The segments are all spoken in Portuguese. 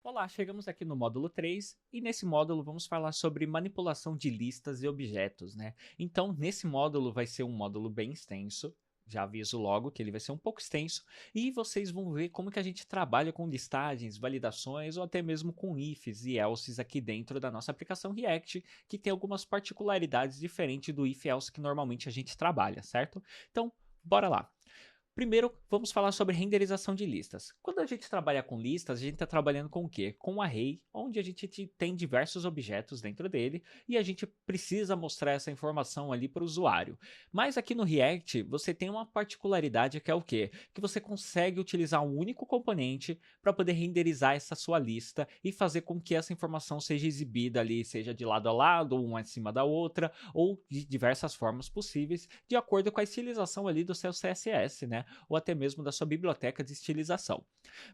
Olá, chegamos aqui no módulo 3 e nesse módulo vamos falar sobre manipulação de listas e objetos, né? Então, nesse módulo vai ser um módulo bem extenso, já aviso logo que ele vai ser um pouco extenso e vocês vão ver como que a gente trabalha com listagens, validações ou até mesmo com ifs e elses aqui dentro da nossa aplicação React, que tem algumas particularidades diferentes do if-else que normalmente a gente trabalha, certo? Então, bora lá! Primeiro, vamos falar sobre renderização de listas. Quando a gente trabalha com listas, a gente está trabalhando com o quê? Com um array, onde a gente tem diversos objetos dentro dele e a gente precisa mostrar essa informação ali para o usuário. Mas aqui no React, você tem uma particularidade que é o quê? Que você consegue utilizar um único componente para poder renderizar essa sua lista e fazer com que essa informação seja exibida ali, seja de lado a lado, uma em cima da outra, ou de diversas formas possíveis, de acordo com a estilização ali do seu CSS, né? Ou até mesmo da sua biblioteca de estilização.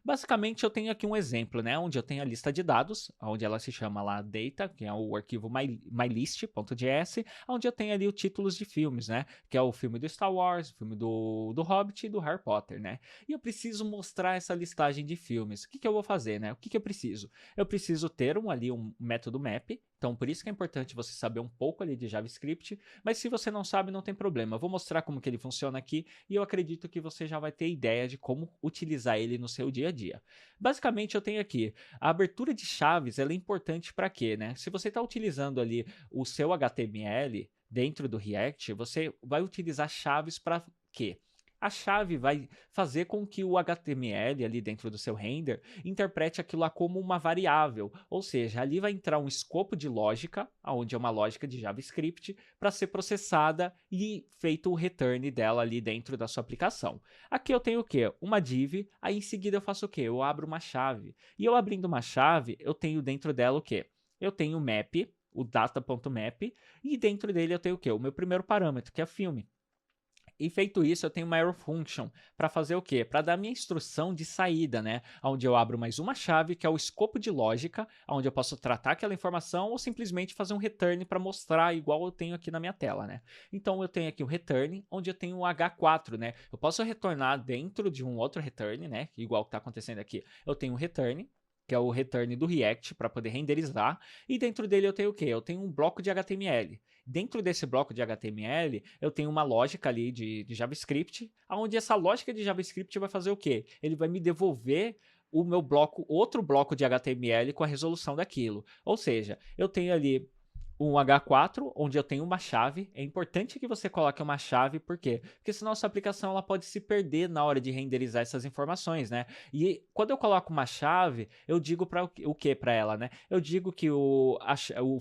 Basicamente, eu tenho aqui um exemplo, né, onde eu tenho a lista de dados, onde ela se chama lá data, que é o arquivo mylist.js, onde eu tenho ali os títulos de filmes, né, que é o filme do Star Wars, o filme do Hobbit e do Harry Potter, né. E eu preciso mostrar essa listagem de filmes. O que que eu vou fazer, né? O que que eu preciso? Eu preciso ter ali um método map. Então, por isso que é importante você saber um pouco ali de JavaScript, mas se você não sabe, não tem problema. Eu vou mostrar como que ele funciona aqui e eu acredito que você já vai ter ideia de como utilizar ele no seu dia a dia. Basicamente, eu tenho aqui a abertura de chaves, ela é importante para quê, né? Se você está utilizando ali o seu HTML dentro do React, você vai utilizar chaves para quê? A chave vai fazer com que o HTML ali dentro do seu render interprete aquilo lá como uma variável, ou seja, ali vai entrar um escopo de lógica, onde é uma lógica de JavaScript, para ser processada e feito o return dela ali dentro da sua aplicação. Aqui eu tenho o quê? Uma div, aí em seguida eu faço o quê? Eu abro uma chave. E eu abrindo uma chave, eu tenho dentro dela o quê? Eu tenho o map, o data.map, e dentro dele eu tenho o quê? O meu primeiro parâmetro, que é filme. E feito isso, eu tenho uma arrow function para fazer o quê? Para dar minha instrução de saída, né? Onde eu abro mais uma chave, que é o escopo de lógica, onde eu posso tratar aquela informação ou simplesmente fazer um return para mostrar igual eu tenho aqui na minha tela, né? Então eu tenho aqui o return, onde eu tenho o H4, né? Eu posso retornar dentro de um outro return, né? Igual que está acontecendo aqui. Eu tenho um return, que é o return do React para poder renderizar, e dentro dele eu tenho o quê? Eu tenho um bloco de HTML. Dentro desse bloco de HTML, eu tenho uma lógica ali de JavaScript, onde essa lógica de JavaScript vai fazer o quê? Ele vai me devolver o meu bloco, outro bloco de HTML com a resolução daquilo. Ou seja, eu tenho ali um H4, onde eu tenho uma chave. É importante que você coloque uma chave, por quê? Porque senão a sua aplicação ela pode se perder na hora de renderizar essas informações, né? E quando eu coloco uma chave, eu digo para o que para ela, né? Eu digo que o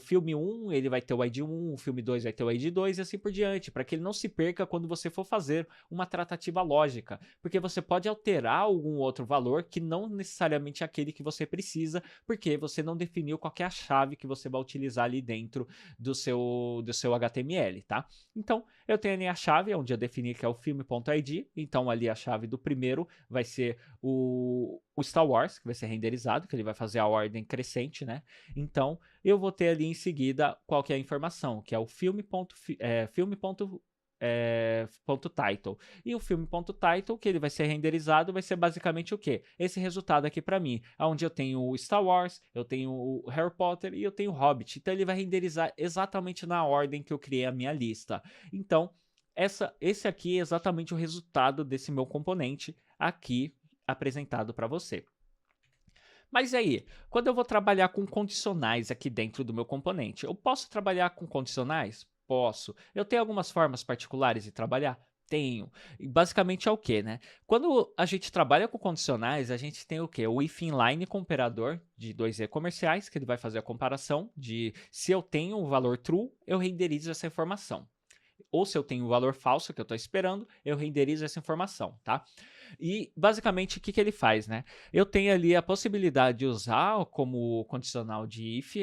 filme 1 ele vai ter o ID 1, o filme 2 vai ter o ID 2 e assim por diante, para que ele não se perca quando você for fazer uma tratativa lógica, porque você pode alterar algum outro valor que não necessariamente é aquele que você precisa, porque você não definiu qual é a chave que você vai utilizar ali dentro do seu HTML, tá? Então, eu tenho ali a chave, onde eu defini que é o filme.id, então ali a chave do primeiro vai ser o Star Wars, que vai ser renderizado, que ele vai fazer a ordem crescente, né? Então, eu vou ter ali em seguida qual que é a informação, que é o ponto title. E o filme.title, que ele vai ser renderizado, vai ser basicamente o quê? Esse resultado aqui para mim, onde eu tenho o Star Wars, eu tenho o Harry Potter e eu tenho o Hobbit. Então ele vai renderizar exatamente na ordem que eu criei a minha lista. Então, esse aqui é exatamente o resultado desse meu componente aqui apresentado para você. Mas aí, quando eu vou trabalhar com condicionais aqui dentro do meu componente, eu posso trabalhar com condicionais? Posso. Eu tenho algumas formas particulares de trabalhar? Tenho. E basicamente é o que, né? Quando a gente trabalha com condicionais, a gente tem o que? O if inline com operador de dois comerciais, que ele vai fazer a comparação de se eu tenho o valor true, eu renderizo essa informação. Ou se eu tenho o valor falso que eu estou esperando, eu renderizo essa informação, tá? E basicamente o que, que ele faz, né? Eu tenho ali a possibilidade de usar como condicional de if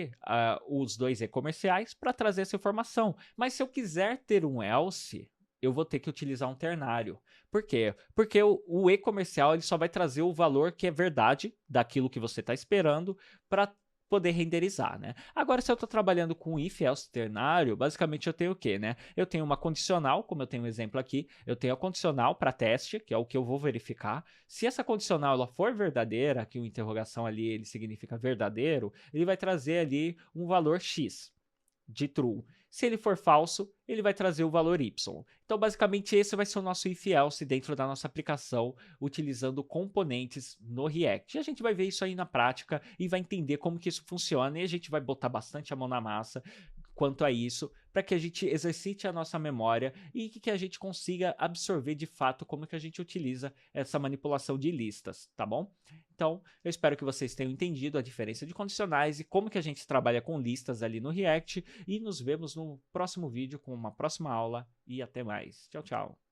os dois comerciais para trazer essa informação. Mas se eu quiser ter um else, eu vou ter que utilizar um ternário. Por quê? Porque o e-comercial ele só vai trazer o valor que é verdade daquilo que você está esperando para poder renderizar, né? Agora, se eu estou trabalhando com if else ternário, basicamente eu tenho o quê, né? Eu tenho uma condicional, como eu tenho um exemplo aqui, eu tenho a condicional para teste, que é o que eu vou verificar. Se essa condicional ela for verdadeira, que o interrogação ali ele significa verdadeiro, ele vai trazer ali um valor x de true. Se ele for falso, ele vai trazer o valor y. Então, basicamente, esse vai ser o nosso if else dentro da nossa aplicação, utilizando componentes no React. E a gente vai ver isso aí na prática e vai entender como que isso funciona, e a gente vai botar bastante a mão na massa quanto a isso, para que a gente exercite a nossa memória e que a gente consiga absorver de fato como que a gente utiliza essa manipulação de listas, tá bom? Então, eu espero que vocês tenham entendido a diferença de condicionais e como que a gente trabalha com listas ali no React, e nos vemos no próximo vídeo com uma próxima aula, e até mais. Tchau, tchau.